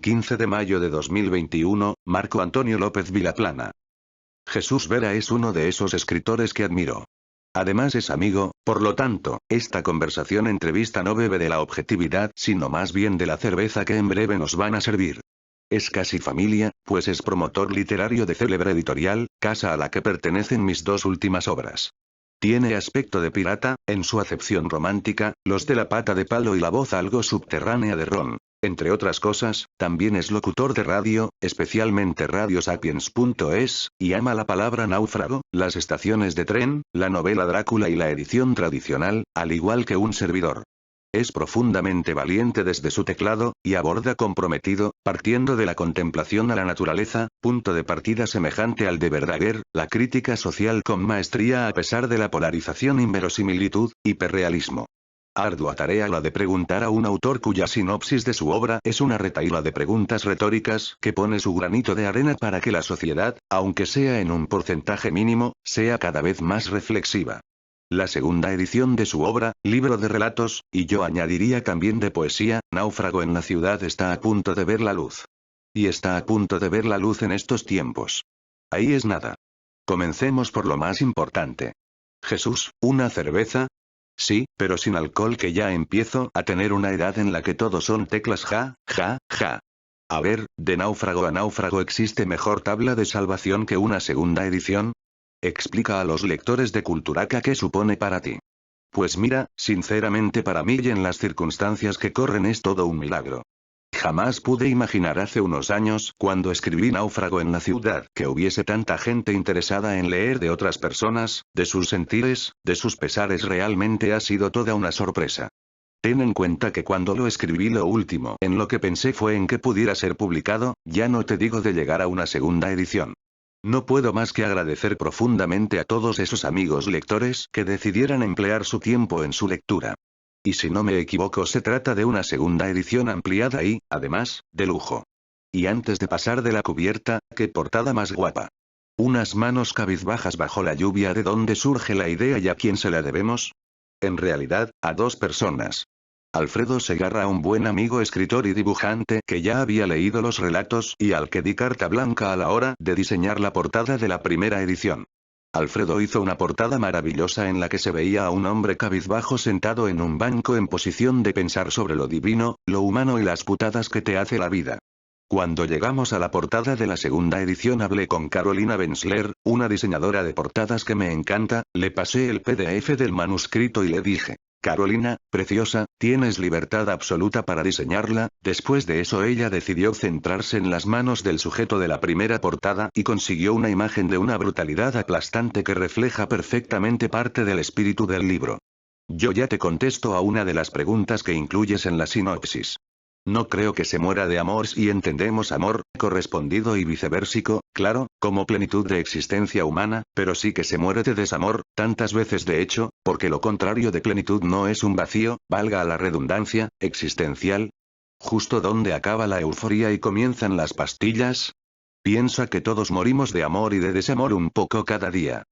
15 de mayo de 2021, Marco Antonio López Vilaplana. Jesús Vera es uno de esos escritores que admiro. Además es amigo, por lo tanto, esta conversación-entrevista no bebe de la objetividad, sino más bien de la cerveza que en breve nos van a servir. Es casi familia, pues es promotor literario de célebre editorial, casa a la que pertenecen mis dos últimas obras. Tiene aspecto de pirata, en su acepción romántica, los de la pata de palo y la voz algo subterránea de Ron. Entre otras cosas, también es locutor de radio, especialmente radiosapiens.es, y ama la palabra náufrago, las estaciones de tren, la novela Drácula y la edición tradicional, al igual que un servidor. Es profundamente valiente desde su teclado, y aborda comprometido, partiendo de la contemplación a la naturaleza, punto de partida semejante al de Verdaguer, la crítica social con maestría a pesar de la polarización, inverosimilitud, hiperrealismo. Ardua tarea la de preguntar a un autor cuya sinopsis de su obra es una retahíla de preguntas retóricas que pone su granito de arena para que la sociedad, aunque sea en un porcentaje mínimo, sea cada vez más reflexiva. La segunda edición de su obra, libro de relatos, y yo añadiría también de poesía, Náufrago en la ciudad, está a punto de ver la luz. Y está a punto de ver la luz en estos tiempos. Ahí es nada. Comencemos por lo más importante. Jesús, ¿una cerveza? Sí, pero sin alcohol, que ya empiezo a tener una edad en la que todo son teclas, ja, ja, ja. A ver, de náufrago a náufrago, ¿existe mejor tabla de salvación que una segunda edición? Explica a los lectores de Culturaca qué supone para ti. Pues mira, sinceramente para mí y en las circunstancias que corren es todo un milagro. Jamás pude imaginar hace unos años, cuando escribí Náufrago en la ciudad, que hubiese tanta gente interesada en leer de otras personas, de sus sentires, de sus pesares. Realmente ha sido toda una sorpresa. Ten en cuenta que cuando lo escribí, lo último en lo que pensé fue en que pudiera ser publicado, ya no te digo de llegar a una segunda edición. No puedo más que agradecer profundamente a todos esos amigos lectores que decidieran emplear su tiempo en su lectura. Y si no me equivoco, se trata de una segunda edición ampliada y, además, de lujo. Y antes de pasar de la cubierta, ¿qué portada más guapa? Unas manos cabizbajas bajo la lluvia. ¿De dónde surge la idea y a quién se la debemos? En realidad, a dos personas. Alfredo Segarra, un buen amigo escritor y dibujante que ya había leído los relatos y al que di carta blanca a la hora de diseñar la portada de la primera edición. Alfredo hizo una portada maravillosa en la que se veía a un hombre cabizbajo sentado en un banco en posición de pensar sobre lo divino, lo humano y las putadas que te hace la vida. Cuando llegamos a la portada de la segunda edición, hablé con Carolina Bensler, una diseñadora de portadas que me encanta, le pasé el PDF del manuscrito y le dije: Carolina, preciosa, tienes libertad absoluta para diseñarla. Después de eso ella decidió centrarse en las manos del sujeto de la primera portada y consiguió una imagen de una brutalidad aplastante que refleja perfectamente parte del espíritu del libro. Yo ya te contesto a una de las preguntas que incluyes en la sinopsis. No creo que se muera de amor si entendemos amor, correspondido y viceversico, claro, como plenitud de existencia humana, pero sí que se muere de desamor, tantas veces de hecho, porque lo contrario de plenitud no es un vacío, valga la redundancia, existencial. ¿Justo donde acaba la euforia y comienzan las pastillas? Piensa que todos morimos de amor y de desamor un poco cada día.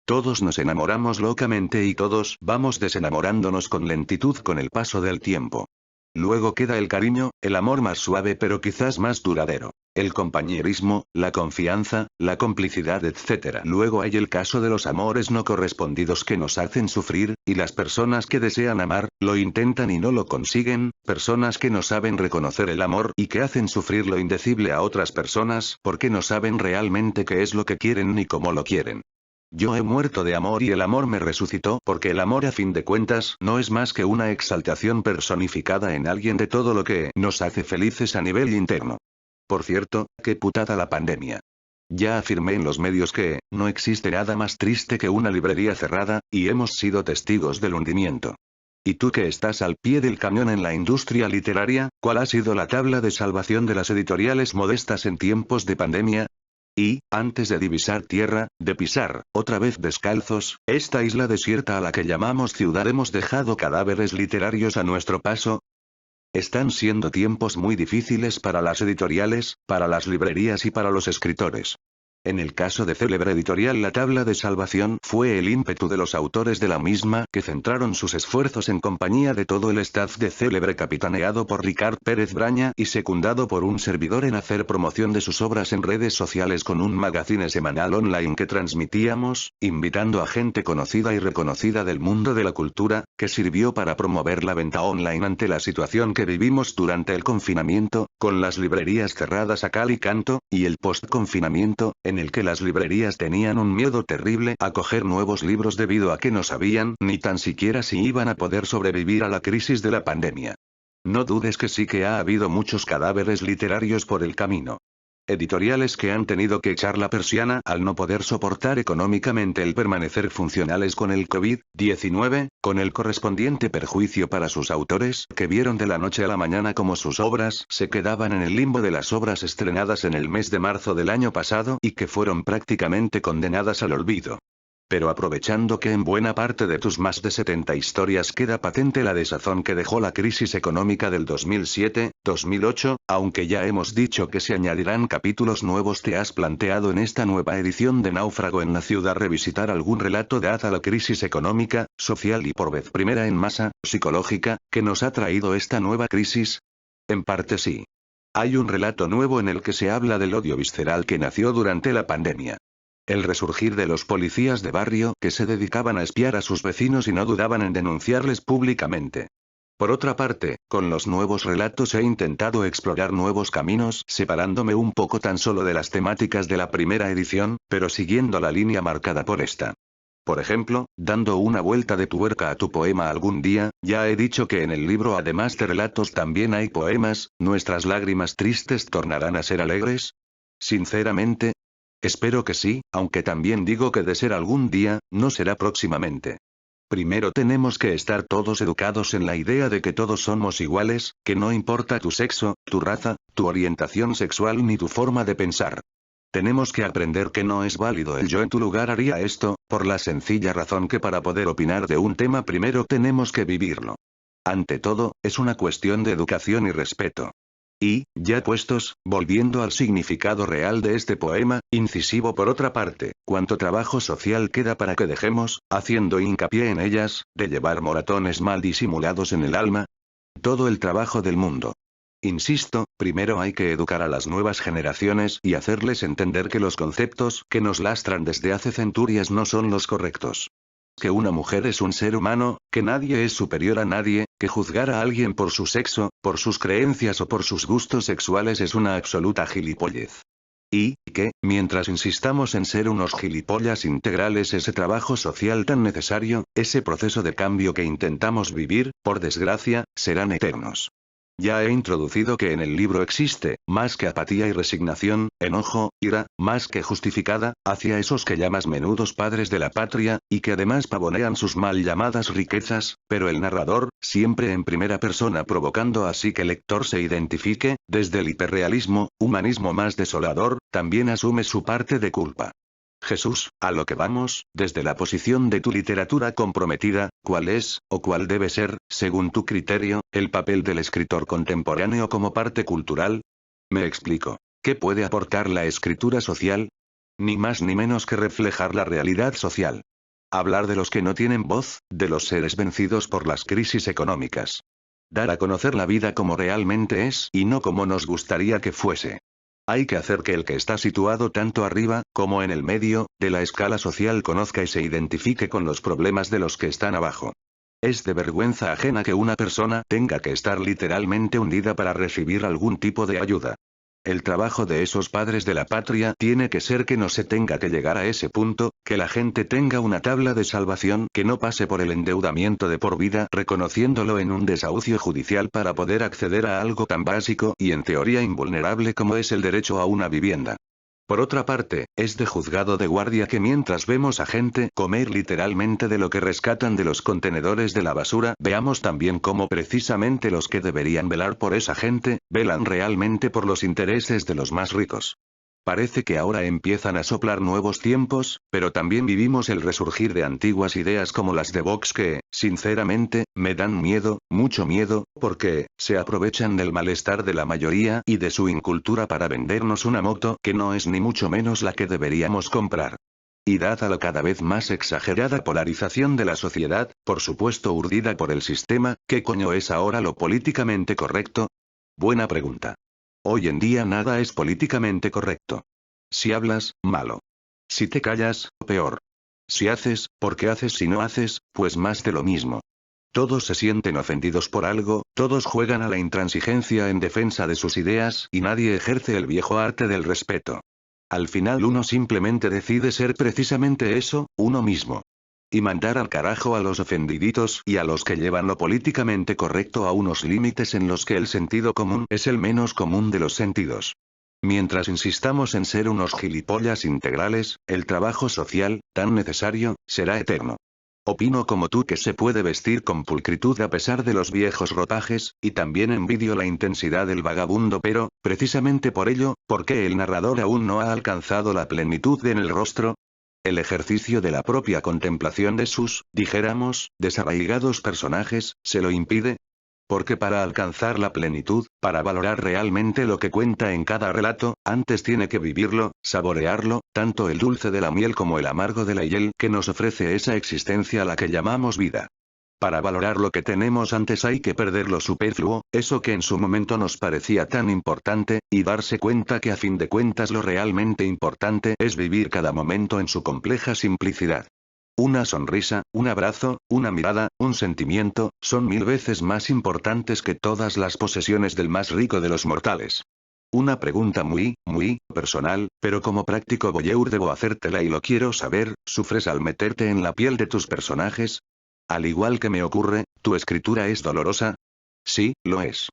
Todos nos enamoramos locamente y todos vamos desenamorándonos con lentitud con el paso del tiempo. Luego queda el cariño, el amor más suave pero quizás más duradero. El compañerismo, la confianza, la complicidad, etc. Luego hay el caso de los amores no correspondidos que nos hacen sufrir, y las personas que desean amar, lo intentan y no lo consiguen, personas que no saben reconocer el amor y que hacen sufrir lo indecible a otras personas porque no saben realmente qué es lo que quieren ni cómo lo quieren. Yo he muerto de amor y el amor me resucitó, porque el amor a fin de cuentas no es más que una exaltación personificada en alguien de todo lo que nos hace felices a nivel interno. Por cierto, qué putada la pandemia. Ya afirmé en los medios que no existe nada más triste que una librería cerrada, y hemos sido testigos del hundimiento. ¿Y tú que estás al pie del cañón en la industria literaria, cuál ha sido la tabla de salvación de las editoriales modestas en tiempos de pandemia? Y, antes de divisar tierra, de pisar, otra vez descalzos, esta isla desierta a la que llamamos ciudad, hemos dejado cadáveres literarios a nuestro paso. Están siendo tiempos muy difíciles para las editoriales, para las librerías y para los escritores. En el caso de célebre editorial La Tabla de Salvación fue el ímpetu de los autores de la misma que centraron sus esfuerzos en compañía de todo el staff de célebre capitaneado por Ricard Pérez Braña y secundado por un servidor en hacer promoción de sus obras en redes sociales con un magazine semanal online que transmitíamos, invitando a gente conocida y reconocida del mundo de la cultura, que sirvió para promover la venta online ante la situación que vivimos durante el confinamiento, con las librerías cerradas a cal y canto, y el post-confinamiento, en el que las librerías tenían un miedo terrible a coger nuevos libros debido a que no sabían ni tan siquiera si iban a poder sobrevivir a la crisis de la pandemia. No dudes que sí que ha habido muchos cadáveres literarios por el camino. Editoriales que han tenido que echar la persiana al no poder soportar económicamente el permanecer funcionales con el COVID-19, con el correspondiente perjuicio para sus autores, que vieron de la noche a la mañana como sus obras se quedaban en el limbo de las obras estrenadas en el mes de marzo del año pasado y que fueron prácticamente condenadas al olvido. Pero aprovechando que en buena parte de tus más de 70 historias queda patente la desazón que dejó la crisis económica del 2007-2008, aunque ya hemos dicho que se añadirán capítulos nuevos, te has planteado en esta nueva edición de Náufrago en la Ciudad revisitar algún relato dada la crisis económica, social y por vez primera en masa, psicológica, que nos ha traído esta nueva crisis? En parte sí. Hay un relato nuevo en el que se habla del odio visceral que nació durante la pandemia. El resurgir de los policías de barrio que se dedicaban a espiar a sus vecinos y no dudaban en denunciarles públicamente. Por otra parte, con los nuevos relatos he intentado explorar nuevos caminos, separándome un poco tan solo de las temáticas de la primera edición, pero siguiendo la línea marcada por esta. Por ejemplo, dando una vuelta de tuerca a tu poema algún día, ya he dicho que en el libro además de relatos también hay poemas, ¿nuestras lágrimas tristes tornarán a ser alegres? Sinceramente, espero que sí, aunque también digo que de ser algún día, no será próximamente. Primero tenemos que estar todos educados en la idea de que todos somos iguales, que no importa tu sexo, tu raza, tu orientación sexual ni tu forma de pensar. Tenemos que aprender que no es válido el yo en tu lugar haría esto, por la sencilla razón que para poder opinar de un tema primero tenemos que vivirlo. Ante todo, es una cuestión de educación y respeto. Y, ya puestos, volviendo al significado real de este poema, incisivo por otra parte, ¿cuánto trabajo social queda para que dejemos, haciendo hincapié en ellas, de llevar moratones mal disimulados en el alma? Todo el trabajo del mundo. Insisto, primero hay que educar a las nuevas generaciones y hacerles entender que los conceptos que nos lastran desde hace centurias no son los correctos. Que una mujer es un ser humano, que nadie es superior a nadie, que juzgar a alguien por su sexo, por sus creencias o por sus gustos sexuales es una absoluta gilipollez. Y, que, mientras insistamos en ser unos gilipollas integrales, ese trabajo social tan necesario, ese proceso de cambio que intentamos vivir, por desgracia, serán eternos. Ya he introducido que en el libro existe, más que apatía y resignación, enojo, ira, más que justificada, hacia esos que llamas menudos padres de la patria, y que además pavonean sus mal llamadas riquezas, pero el narrador, siempre en primera persona provocando así que el lector se identifique, desde el hiperrealismo, humanismo más desolador, también asume su parte de culpa. Jesús, a lo que vamos, desde la posición de tu literatura comprometida, ¿cuál es, o cuál debe ser, según tu criterio, el papel del escritor contemporáneo como parte cultural? Me explico. ¿Qué puede aportar la escritura social? Ni más ni menos que reflejar la realidad social. Hablar de los que no tienen voz, de los seres vencidos por las crisis económicas. Dar a conocer la vida como realmente es y no como nos gustaría que fuese. Hay que hacer que el que está situado tanto arriba, como en el medio, de la escala social conozca y se identifique con los problemas de los que están abajo. Es de vergüenza ajena que una persona tenga que estar literalmente hundida para recibir algún tipo de ayuda. El trabajo de esos padres de la patria tiene que ser que no se tenga que llegar a ese punto, que la gente tenga una tabla de salvación que no pase por el endeudamiento de por vida reconociéndolo en un desahucio judicial para poder acceder a algo tan básico y en teoría invulnerable como es el derecho a una vivienda. Por otra parte, es de juzgado de guardia que mientras vemos a gente comer literalmente de lo que rescatan de los contenedores de la basura, veamos también cómo precisamente los que deberían velar por esa gente, velan realmente por los intereses de los más ricos. Parece que ahora empiezan a soplar nuevos tiempos, pero también vivimos el resurgir de antiguas ideas como las de Vox que, sinceramente, me dan miedo, mucho miedo, porque, se aprovechan del malestar de la mayoría y de su incultura para vendernos una moto que no es ni mucho menos la que deberíamos comprar. Y dada la cada vez más exagerada polarización de la sociedad, por supuesto urdida por el sistema, ¿qué coño es ahora lo políticamente correcto? Buena pregunta. Hoy en día nada es políticamente correcto. Si hablas, malo. Si te callas, peor. Si haces, porque haces si no haces, pues más de lo mismo. Todos se sienten ofendidos por algo, todos juegan a la intransigencia en defensa de sus ideas y nadie ejerce el viejo arte del respeto. Al final uno simplemente decide ser precisamente eso, uno mismo. Y mandar al carajo a los ofendiditos y a los que llevan lo políticamente correcto a unos límites en los que el sentido común es el menos común de los sentidos. Mientras insistamos en ser unos gilipollas integrales, el trabajo social, tan necesario, será eterno. Opino como tú que se puede vestir con pulcritud a pesar de los viejos ropajes, y también envidio la intensidad del vagabundo pero, precisamente por ello, ¿por qué el narrador aún no ha alcanzado la plenitud en el rostro? El ejercicio de la propia contemplación de sus, dijéramos, desarraigados personajes, ¿se lo impide? Porque para alcanzar la plenitud, para valorar realmente lo que cuenta en cada relato, antes tiene que vivirlo, saborearlo, tanto el dulce de la miel como el amargo de la hiel que nos ofrece esa existencia a la que llamamos vida. Para valorar lo que tenemos antes hay que perder lo superfluo, eso que en su momento nos parecía tan importante, y darse cuenta que a fin de cuentas lo realmente importante es vivir cada momento en su compleja simplicidad. Una sonrisa, un abrazo, una mirada, un sentimiento, son 1000 veces más importantes que todas las posesiones del más rico de los mortales. Una pregunta muy, muy, personal, pero como práctico voyeur debo hacértela y lo quiero saber, ¿sufres al meterte en la piel de tus personajes? Al igual que me ocurre, ¿tu escritura es dolorosa? Sí, lo es.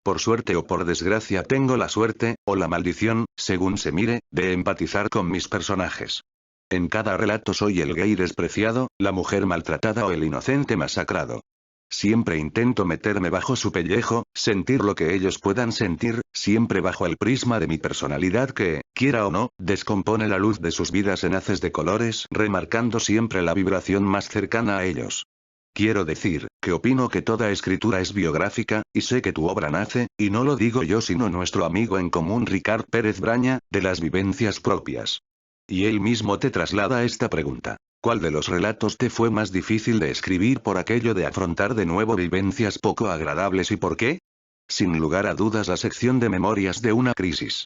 Por suerte o por desgracia tengo la suerte, o la maldición, según se mire, de empatizar con mis personajes. En cada relato soy el gay despreciado, la mujer maltratada o el inocente masacrado. Siempre intento meterme bajo su pellejo, sentir lo que ellos puedan sentir, siempre bajo el prisma de mi personalidad que, quiera o no, descompone la luz de sus vidas en haces de colores, remarcando siempre la vibración más cercana a ellos. Quiero decir, que opino que toda escritura es biográfica, y sé que tu obra nace, y no lo digo yo sino nuestro amigo en común Ricard Pérez Braña, de las vivencias propias. Y él mismo te traslada esta pregunta. ¿Cuál de los relatos te fue más difícil de escribir por aquello de afrontar de nuevo vivencias poco agradables y por qué? Sin lugar a dudas la sección de memorias de una crisis.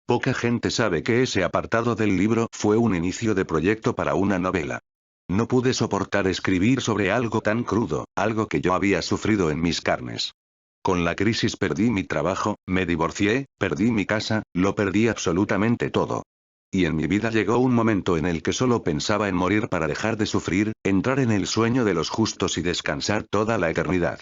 Poca gente sabe que ese apartado del libro fue un inicio de proyecto para una novela. No pude soportar escribir sobre algo tan crudo, algo que yo había sufrido en mis carnes. Con la crisis perdí mi trabajo, me divorcié, perdí mi casa, lo perdí absolutamente todo. Y en mi vida llegó un momento en el que solo pensaba en morir para dejar de sufrir, entrar en el sueño de los justos y descansar toda la eternidad.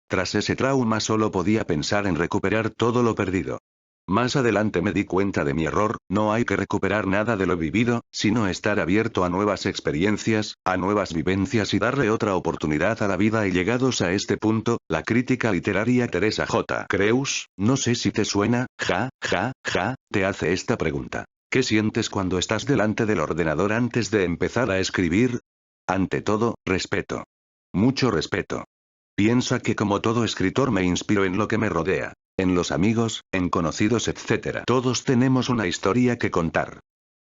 Tras ese trauma solo podía pensar en recuperar todo lo perdido. Más adelante me di cuenta de mi error, no hay que recuperar nada de lo vivido, sino estar abierto a nuevas experiencias, a nuevas vivencias y darle otra oportunidad a la vida y llegados a este punto, la crítica literaria Teresa J. Creus, no sé si te suena, te hace esta pregunta. ¿Qué sientes cuando estás delante del ordenador antes de empezar a escribir? Ante todo, respeto. Mucho respeto. Piensa que como todo escritor me inspiro en lo que me rodea. En los amigos, en conocidos etc. Todos tenemos una historia que contar.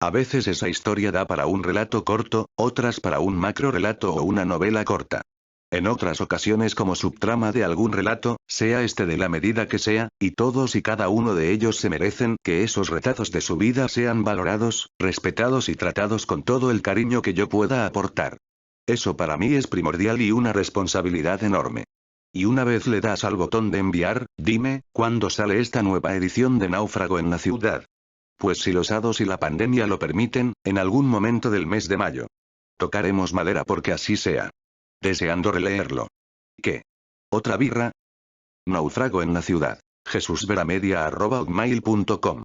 A veces esa historia da para un relato corto, otras para un macro relato o una novela corta. En otras ocasiones como subtrama de algún relato, sea este de la medida que sea, y todos y cada uno de ellos se merecen que esos retazos de su vida sean valorados, respetados y tratados con todo el cariño que yo pueda aportar. Eso para mí es primordial y una responsabilidad enorme. Y una vez le das al botón de enviar, dime, ¿cuándo sale esta nueva edición de Náufrago en la ciudad? Pues si los hados y la pandemia lo permiten, en algún momento del mes de mayo. Tocaremos madera porque así sea. Deseando releerlo. ¿Qué? ¿Otra birra? Náufrago en la ciudad. jesusveramedia@hotmail.com